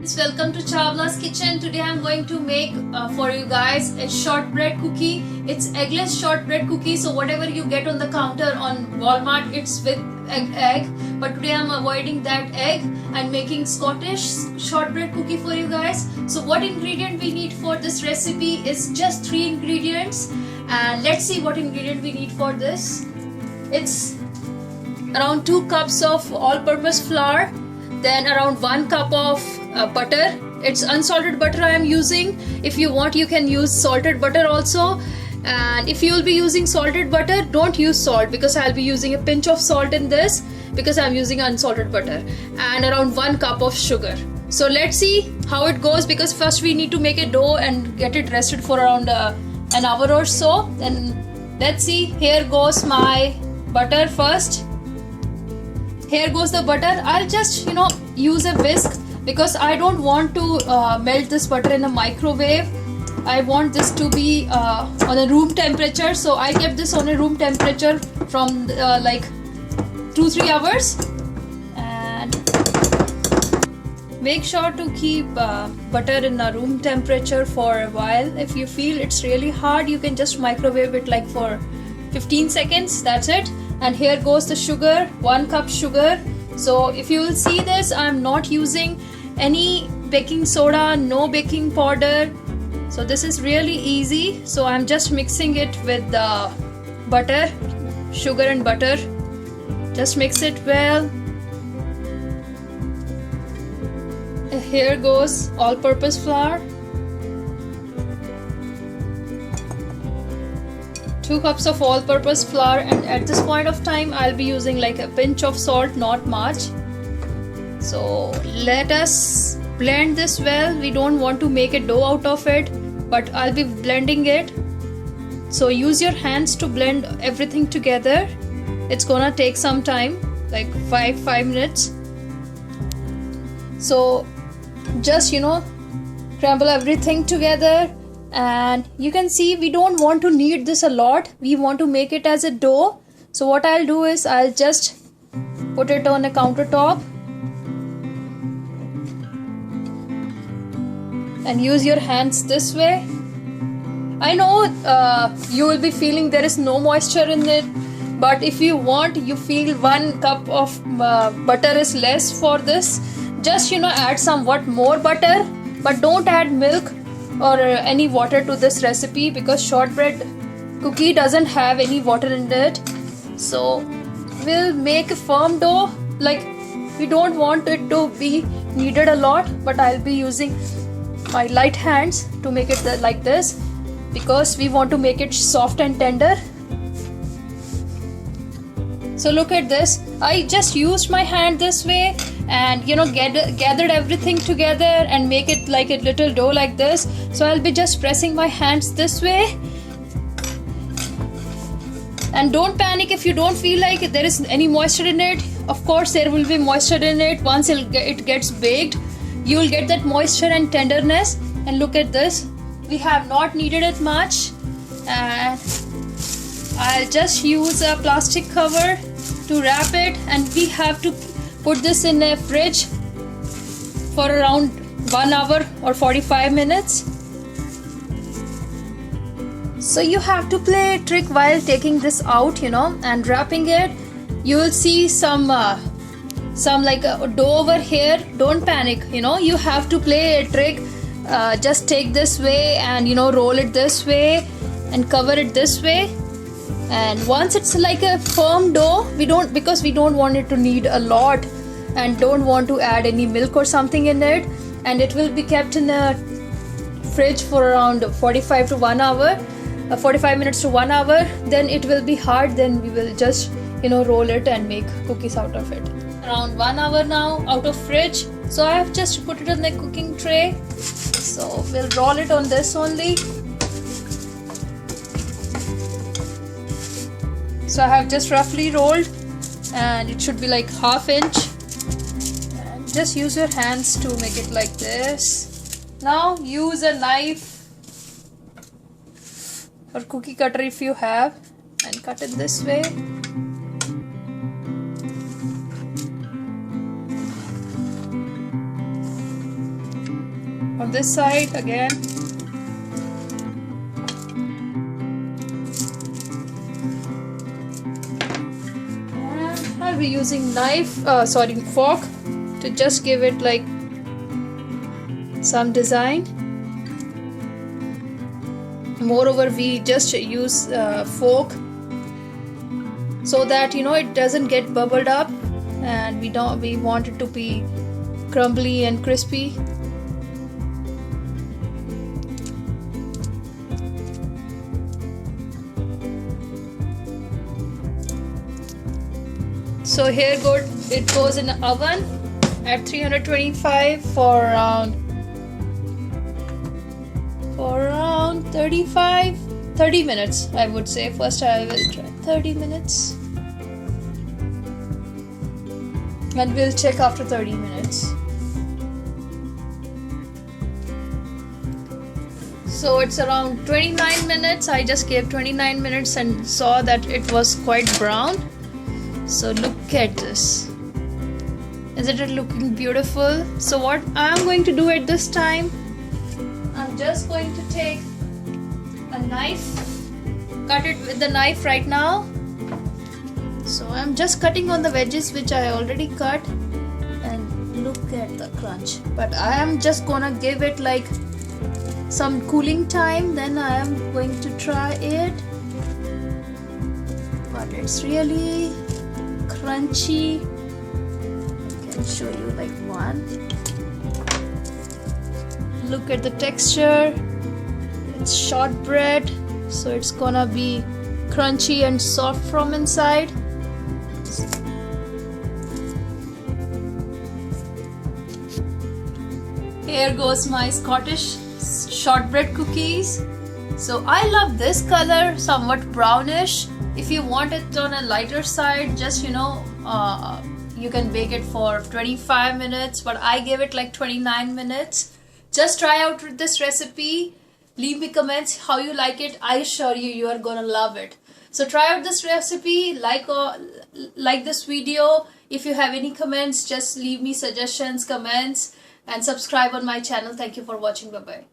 Welcome to Chawla's Kitchen. Today I'm going to make for you guys a shortbread cookie. It's eggless shortbread cookie, so whatever you get on the counter on Walmart, it's with egg. But today I'm avoiding that egg and making Scottish shortbread cookie for you guys. So what ingredient we need for this recipe is just 3 ingredients, and let's see what ingredient we need for this. It's around 2 cups of all-purpose flour, then around 1 cup of butter. It's unsalted butter I am using. If you want, you can use salted butter also. And if you will be using salted butter, don't use salt because I'll be using a pinch of salt in this because I'm using unsalted butter. And around 1 cup of sugar. So let's see how it goes, because first we need to make a dough and get it rested for around an hour or so. Then let's see. Here goes my butter first. Here goes the butter. I'll just use a whisk because I don't want to melt this butter in a microwave. I want this to be on a room temperature, so I kept this on a room temperature from like 2-3 hours. And make sure to keep butter in a room temperature for a while. If you feel it's really hard, you can just microwave it like for 15 seconds. That's it. And here goes the sugar, 1 cup sugar. So if you will see this, I'm not using any baking soda, no baking powder. So this is really easy. So I'm just mixing it with the butter, sugar and butter. Just mix it well. Here goes all-purpose flour. 2 cups of all-purpose flour, and at this point of time I'll be using like a pinch of salt, not much. So let us blend this well. We don't want to make a dough out of it, but I'll be blending it. So use your hands to blend everything together. It's gonna take some time, like 5 minutes. So just crumble everything together. And you can see we don't want to knead this a lot. We want to make it as a dough. So what I'll do is I'll just put it on a countertop and use your hands this way. I know you will be feeling there is no moisture in it, but if you want, you feel 1 cup of butter is less for this, just add somewhat more butter, but don't add milk or any water to this recipe because shortbread cookie doesn't have any water in it. So we'll make a firm dough. Like, we don't want it to be kneaded a lot, but I'll be using my light hands to make it like this because we want to make it soft and tender. So look at this. I just used my hand this way and gathered everything together and make it like a little dough like this. So I'll be just pressing my hands this way. And don't panic if you don't feel like there is any moisture in it. Of course there will be moisture in it. Once it gets baked, you will get that moisture and tenderness. And look at this. We have not kneaded it much. And I'll just use a plastic cover to wrap it, and we have to put this in a fridge for around 1 hour or 45 minutes. So you have to play a trick while taking this out, and wrapping it. You will see some like a dough over here. Don't panic, you have to play a trick. Just take this way and roll it this way and cover it this way. And once it's like a firm dough, because we don't want it to knead a lot and don't want to add any milk or something in it, and it will be kept in a fridge for around 45 to 1 hour, 45 minutes to 1 hour. Then it will be hard. Then we will just roll it and make cookies out of it. Around 1 hour now out of fridge. So I have just put it on the cooking tray. So we'll roll it on this only. So I have just roughly rolled, and it should be like 1/2 inch. And just use your hands to make it like this. Now use a knife or cookie cutter if you have, and cut it this way. on this side again. And I'll be using fork to just give it like some design. Moreover, we just use fork so that it doesn't get bubbled up, and we want it to be crumbly and crispy. So here it goes in the oven at 325 for around 30 minutes, I would say. First I will try 30 minutes and we'll check after 30 minutes. So it's around 29 minutes. I just gave 29 minutes and saw that it was quite brown. So look at this. Isn't it looking beautiful? So what I'm going to do at this time, I'm just going to take a knife, cut it with the knife right now. So I'm just cutting on the veggies which I already cut, and look at the crunch. But I am just gonna give it like some cooling time, then I am going to try it. But it's really crunchy. I can show you like one. Look at the texture. It's shortbread, so it's gonna be crunchy and soft from inside. Here goes my Scottish shortbread cookies. So I love this color, somewhat brownish. If you want it on a lighter side, just you can bake it for 25 minutes, but I gave it like 29 minutes. Just try out this recipe. Leave me comments how you like it. I assure you are gonna love it. So try out this recipe, like this video. If you have any comments, just leave me suggestions, comments, and subscribe on my channel. Thank you for watching. Bye bye.